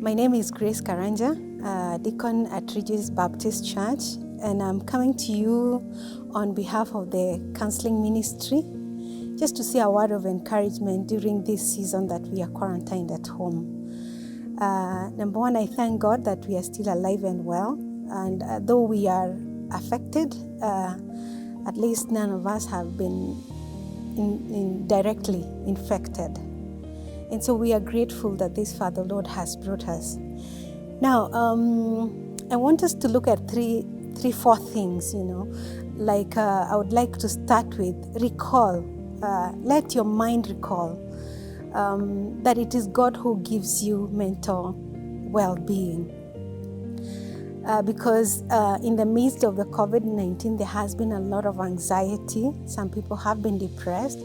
My name is Grace Karanja, Deacon at Ridgeways Baptist Church, and I'm coming to you on behalf of the counseling ministry, just to say a word of encouragement during this season that we are quarantined at home. Number one, I thank God that we are still alive and well, and though we are affected, at least none of us have been directly infected. And so we are grateful that this far the Lord has brought us. Now, I want us to look at four things, Like I would like to start with recall. Let your mind recall that it is God who gives you mental well-being. Because in the midst of the COVID-19, there has been a lot of anxiety. Some people have been depressed.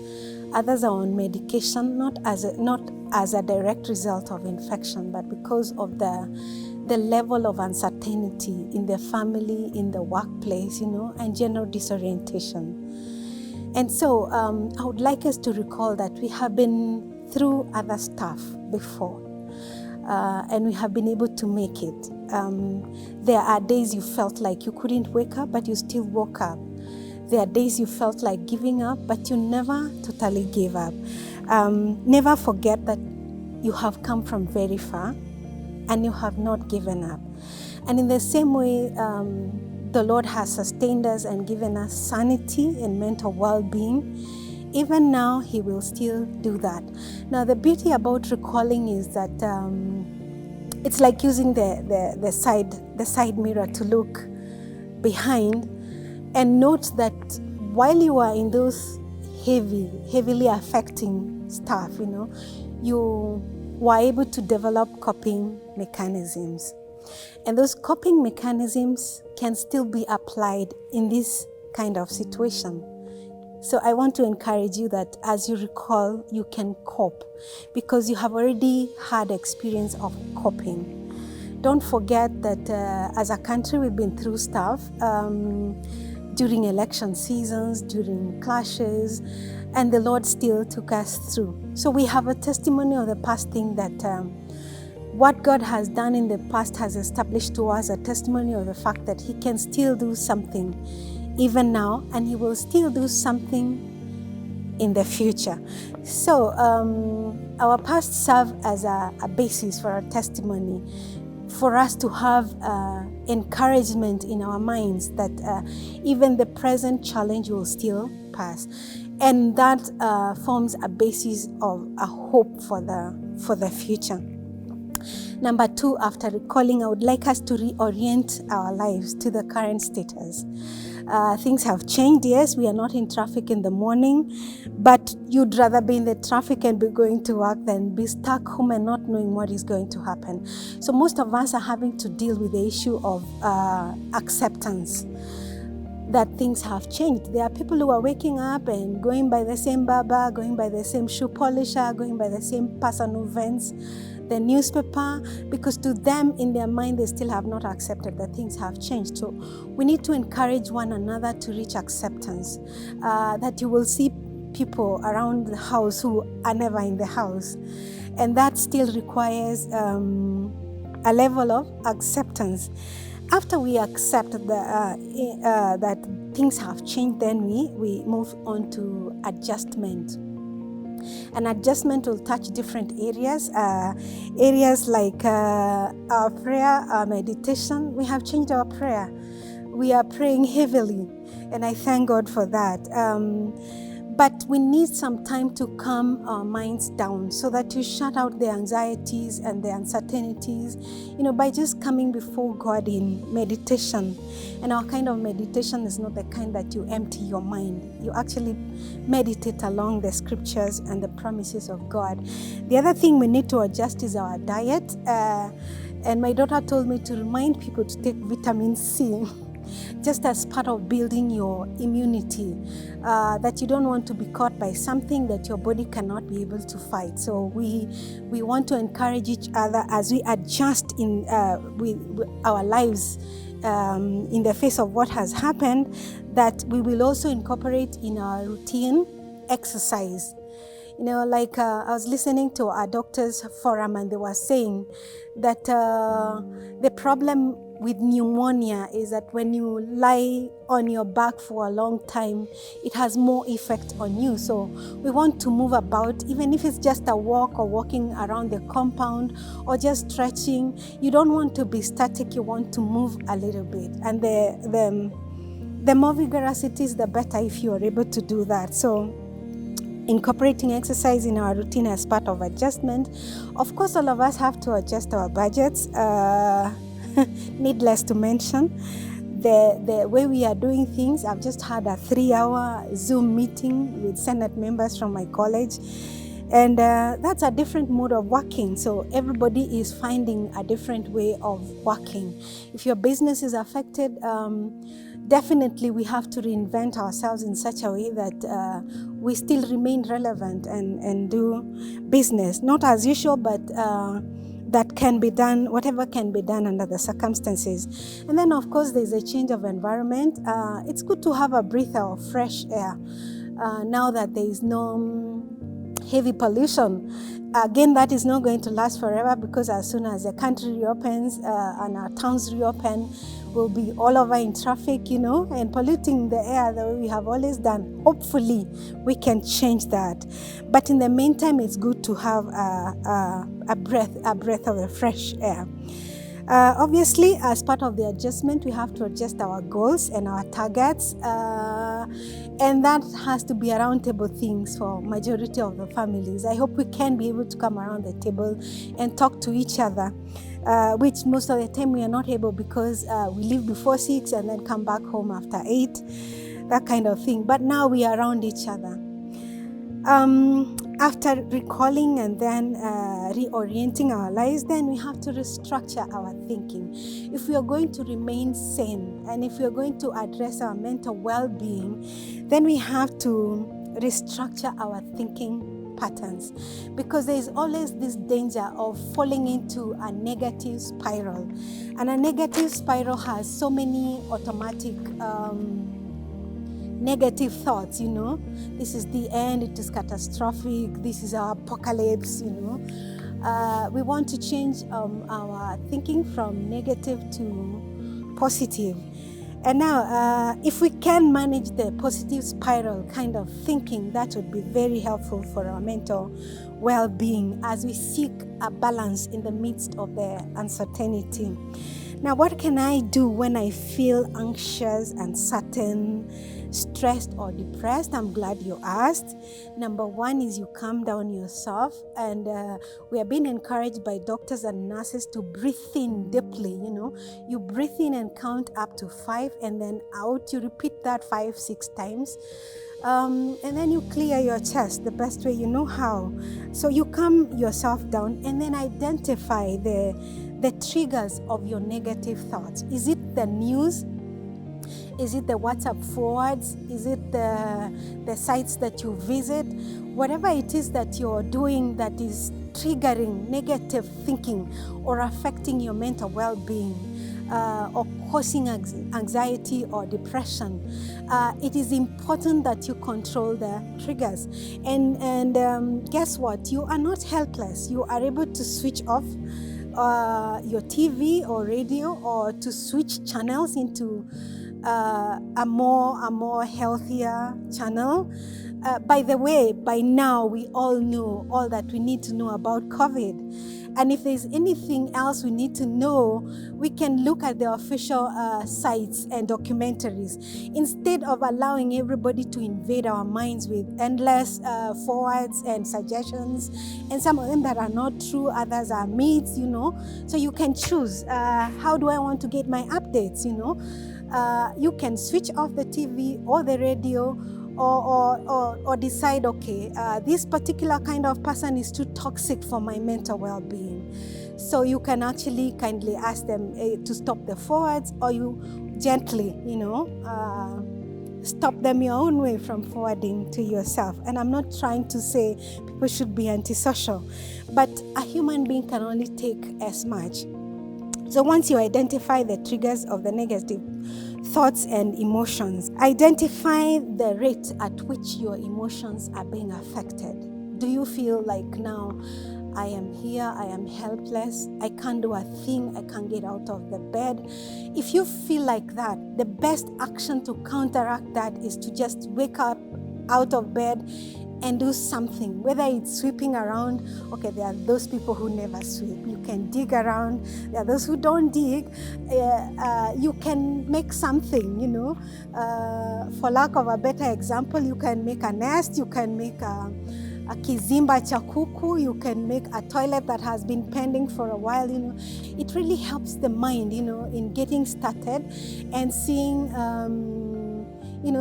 Others are on medication, not as a direct result of infection, but because of the level of uncertainty in the family, in the workplace, and general disorientation. And so I would like us to recall that we have been through other stuff before, and we have been able to make it. There are days you felt like you couldn't wake up, but you still woke up. There are days you felt like giving up, but you never totally gave up. Never forget that you have come from very far and you have not given up. And in the same way, the Lord has sustained us and given us sanity and mental well-being. Even now, He will still do that. Now, the beauty about recalling is that it's like using the side mirror to look behind and note that while you are in those heavily affecting stuff, you were able to develop coping mechanisms. And those coping mechanisms can still be applied in this kind of situation. So I want to encourage you that as you recall, you can cope because you have already had experience of coping. Don't forget that as a country, we've been through stuff during election seasons, during clashes, and the Lord still took us through. So we have a testimony of the past thing that what God has done in the past has established to us a testimony of the fact that He can still do something even now, and He will still do something in the future. So our past serve as a basis for our testimony, for us to have encouragement in our minds that even the present challenge will still pass. And that forms a basis of a hope for the future. Number two, after recalling, I would like us to reorient our lives to the current status. Things have changed, yes, we are not in traffic in the morning, but you'd rather be in the traffic and be going to work than be stuck home and not knowing what is going to happen. So most of us are having to deal with the issue of acceptance, that things have changed. There are people who are waking up and going by the same barber, going by the same shoe polisher, going by the same person who vents the newspaper, because to them, in their mind, they still have not accepted that things have changed. So we need to encourage one another to reach acceptance, that you will see people around the house who are never in the house. And that still requires a level of acceptance. After we accept that things have changed, then we move on to adjustment. And adjustment will touch different areas like our prayer, our meditation. We have changed our prayer. We are praying heavily, and I thank God for that. But we need some time to calm our minds down so that you shut out the anxieties and the uncertainties, by just coming before God in meditation. And our kind of meditation is not the kind that you empty your mind. You actually meditate along the scriptures and the promises of God. The other thing we need to adjust is our diet. And my daughter told me to remind people to take vitamin C. Just as part of building your immunity, that you don't want to be caught by something that your body cannot be able to fight. So we want to encourage each other as we adjust in with our lives in the face of what has happened, that we will also incorporate in our routine exercise. Like I was listening to a doctor's forum, and they were saying that the problem with pneumonia is that when you lie on your back for a long time, it has more effect on you. So we want to move about, even if it's just a walk or walking around the compound or just stretching. You don't want to be static, you want to move a little bit. And the more vigorous it is, the better if you are able to do that. So incorporating exercise in our routine as part of adjustment. Of course, all of us have to adjust our budgets. Needless to mention, the way we are doing things. I've just had a 3-hour Zoom meeting with Senate members from my college, and that's a different mode of working. So everybody is finding a different way of working. If your business is affected, definitely we have to reinvent ourselves in such a way that we still remain relevant and do business, not as usual, but that can be done, whatever can be done under the circumstances. And then, of course, there's a change of environment. It's good to have a breather of fresh air now that there is no heavy pollution. Again, that is not going to last forever, because as soon as the country reopens and our towns reopen, we'll be all over in traffic, and polluting the air the way we have always done. Hopefully, we can change that. But in the meantime, it's good to have a breath of the fresh air. Obviously, as part of the adjustment, we have to adjust our goals and our targets, and that has to be a roundtable things for majority of the families. I hope we can be able to come around the table and talk to each other, which most of the time we are not able, because we leave before 6 and then come back home after 8, that kind of thing. But now we are around each other. After recalling and then reorienting our lives, then we have to restructure our thinking. If we are going to remain sane, and if we are going to address our mental well-being, then we have to restructure our thinking patterns, because there is always this danger of falling into a negative spiral. And a negative spiral has so many automatic negative thoughts, this is the end, it is catastrophic, this is our apocalypse, we want to change our thinking from negative to positive. And now, if we can manage the positive spiral kind of thinking, that would be very helpful for our mental well-being as we seek a balance in the midst of the uncertainty. Now, what can I do when I feel anxious, uncertain, stressed, or depressed? I'm glad you asked. Number one is you calm down yourself, and we are being encouraged by doctors and nurses to breathe in deeply. You breathe in and count up to 5, and then out. You repeat that 5-6 times. And then you clear your chest the best way you know how. So you calm yourself down, and then identify the triggers of your negative thoughts. Is it the news? Is it the WhatsApp forwards? Is it the sites that you visit? Whatever it is that you're doing that is triggering negative thinking or affecting your mental well-being, or causing anxiety or depression, it is important that you control the triggers. And guess what? You are not helpless. You are able to switch off your TV or radio, or to switch channels into a more healthier channel. By the way, by now we all know all that we need to know about COVID. And if there's anything else we need to know, we can look at the official sites and documentaries, instead of allowing everybody to invade our minds with endless forwards and suggestions, and some of them that are not true, others are myths, So you can choose, how do I want to get my updates, You can switch off the TV or the radio, or decide, okay, this particular kind of person is too toxic for my mental well-being. So you can actually kindly ask them to stop the forwards, or you gently, stop them your own way from forwarding to yourself. And I'm not trying to say people should be antisocial, but a human being can only take as much. So once you identify the triggers of the negative thoughts and emotions, identify the rate at which your emotions are being affected. Do you feel like now I am here, I am helpless, I can't do a thing, I can't get out of the bed? If you feel like that, the best action to counteract that is to just wake up out of bed and do something, whether it's sweeping around. Okay, there are those people who never sweep. You can dig around. There are those who don't dig. You can make something, for lack of a better example, you can make a nest, you can make a kizimba cha kuku, you can make a toilet that has been pending for a while. It really helps the mind, in getting started and seeing,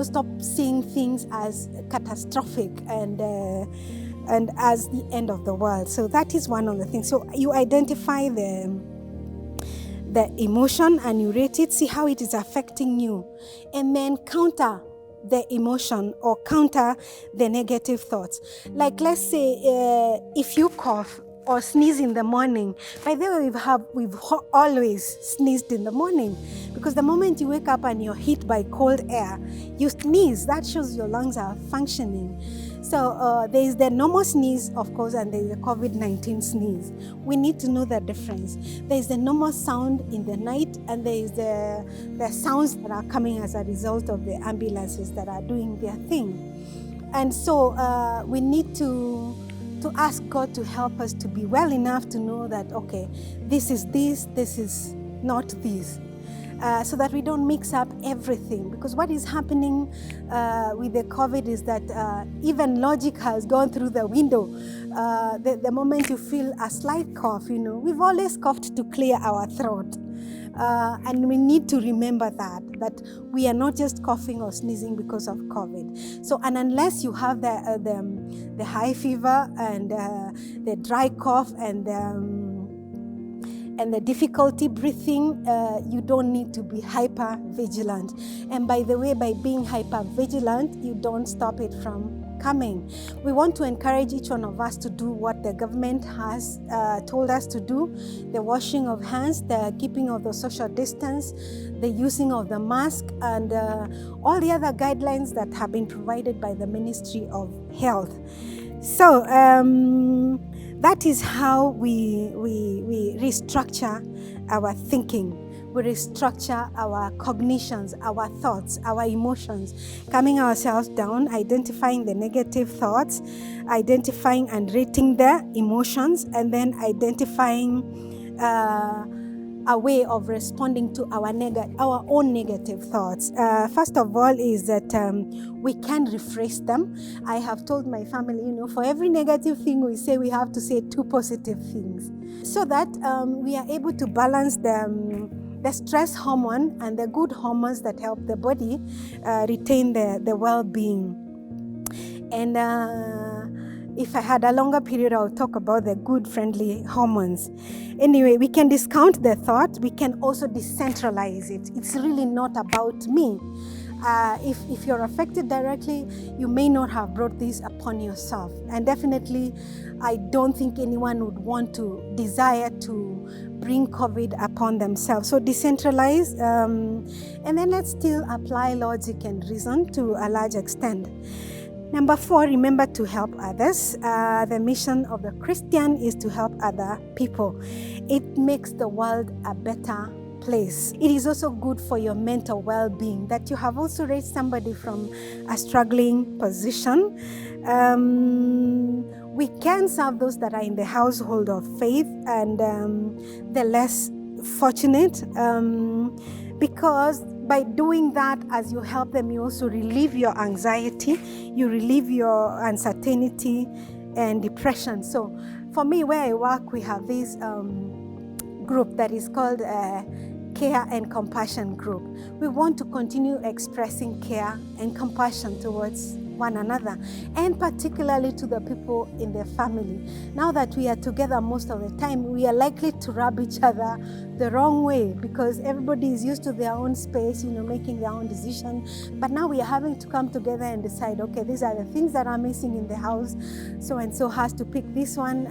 stop seeing things as catastrophic and as the end of the world. So that is one of the things. So you identify the emotion and you rate it, see how it is affecting you, and then counter the emotion or counter the negative thoughts. Like, let's say if you cough or sneeze in the morning. By the way, we've always sneezed in the morning, because the moment you wake up and you're hit by cold air, you sneeze. That shows your lungs are functioning. So there is the normal sneeze, of course, and there is the COVID-19 sneeze. We need to know the difference. There is the normal sound in the night, and there is the sounds that are coming as a result of the ambulances that are doing their thing. And so we need to ask God to help us to be well enough to know that, okay, this is not this. So that we don't mix up everything. Because what is happening with the COVID is that even logic has gone through the window. The moment you feel a slight cough, we've always coughed to clear our throat. And we need to remember that we are not just coughing or sneezing because of COVID. So, and unless you have the high fever and the dry cough and the difficulty breathing, you don't need to be hyper vigilant. And by the way, by being hyper vigilant, you don't stop it from coming. We want to encourage each one of us to do what the government has told us to do: the washing of hands, the keeping of the social distance, the using of the mask, and all the other guidelines that have been provided by the Ministry of Health. So that is how we restructure our thinking. We restructure our cognitions, our thoughts, our emotions, calming ourselves down, identifying the negative thoughts, identifying and rating the emotions, and then identifying a way of responding to our own negative thoughts. First of all is that we can rephrase them. I have told my family, for every negative thing we say, we have to say 2 positive things, so that we are able to balance the stress hormone and the good hormones that help the body retain the well-being. And if I had a longer period, I'll talk about the good, friendly hormones. Anyway, we can discount the thought. We can also decentralize it. It's really not about me. If you're affected directly, you may not have brought this upon yourself. And definitely, I don't think anyone would want to desire to bring COVID upon themselves. So decentralize, and then let's still apply logic and reason to a large extent. Number 4, remember to help others. The mission of the Christian is to help other people. It makes the world a better place. It is also good for your mental well-being that you have also raised somebody from a struggling position. We can serve those that are in the household of faith and the less fortunate, because by doing that, as you help them, you also relieve your anxiety, you relieve your uncertainty and depression. So for me, where I work, we have this group that is called Care and Compassion Group. We want to continue expressing care and compassion towards one another, and particularly to the people in their family. Now that we are together most of the time, we are likely to rub each other the wrong way because everybody is used to their own space, making their own decision. But now we are having to come together and decide, okay, these are the things that are missing in the house. So and so has to pick this one.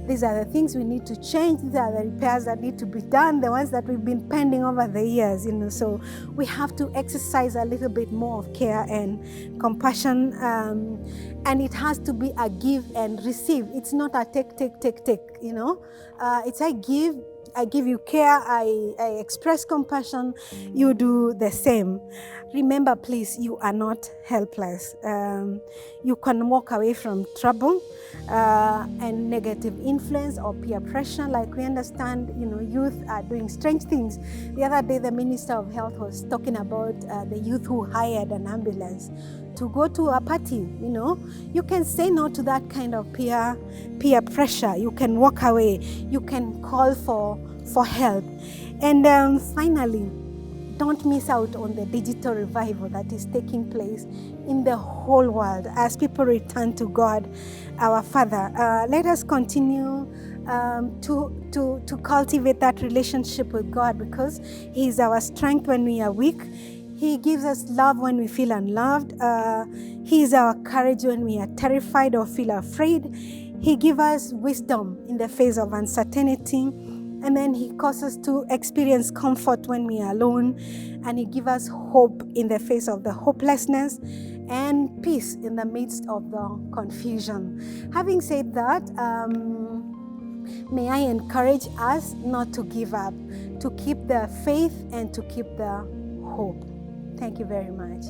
These are the things we need to change. These are the repairs that need to be done, the ones that we've been pending over the years, So we have to exercise a little bit more of care and compassion, and it has to be a give and receive. It's not a take. It's I give you care, I express compassion, you do the same. Remember, please, you are not helpless. You can walk away from trouble and negative influence or peer pressure. Like we understand, youth are doing strange things. The other day, the Minister of Health was talking about the youth who hired an ambulance to go to a party. You can say no to that kind of peer pressure. You can walk away. You can call for help. And finally, don't miss out on the digital revival that is taking place in the whole world as people return to God, our Father. Let us continue to cultivate that relationship with God, because He is our strength when we are weak. He gives us love when we feel unloved. He is our courage when we are terrified or feel afraid. He gives us wisdom in the face of uncertainty. And then He causes us to experience comfort when we are alone. And He gives us hope in the face of the hopelessness, and peace in the midst of the confusion. Having said that, may I encourage us not to give up, to keep the faith and to keep the hope. Thank you very much.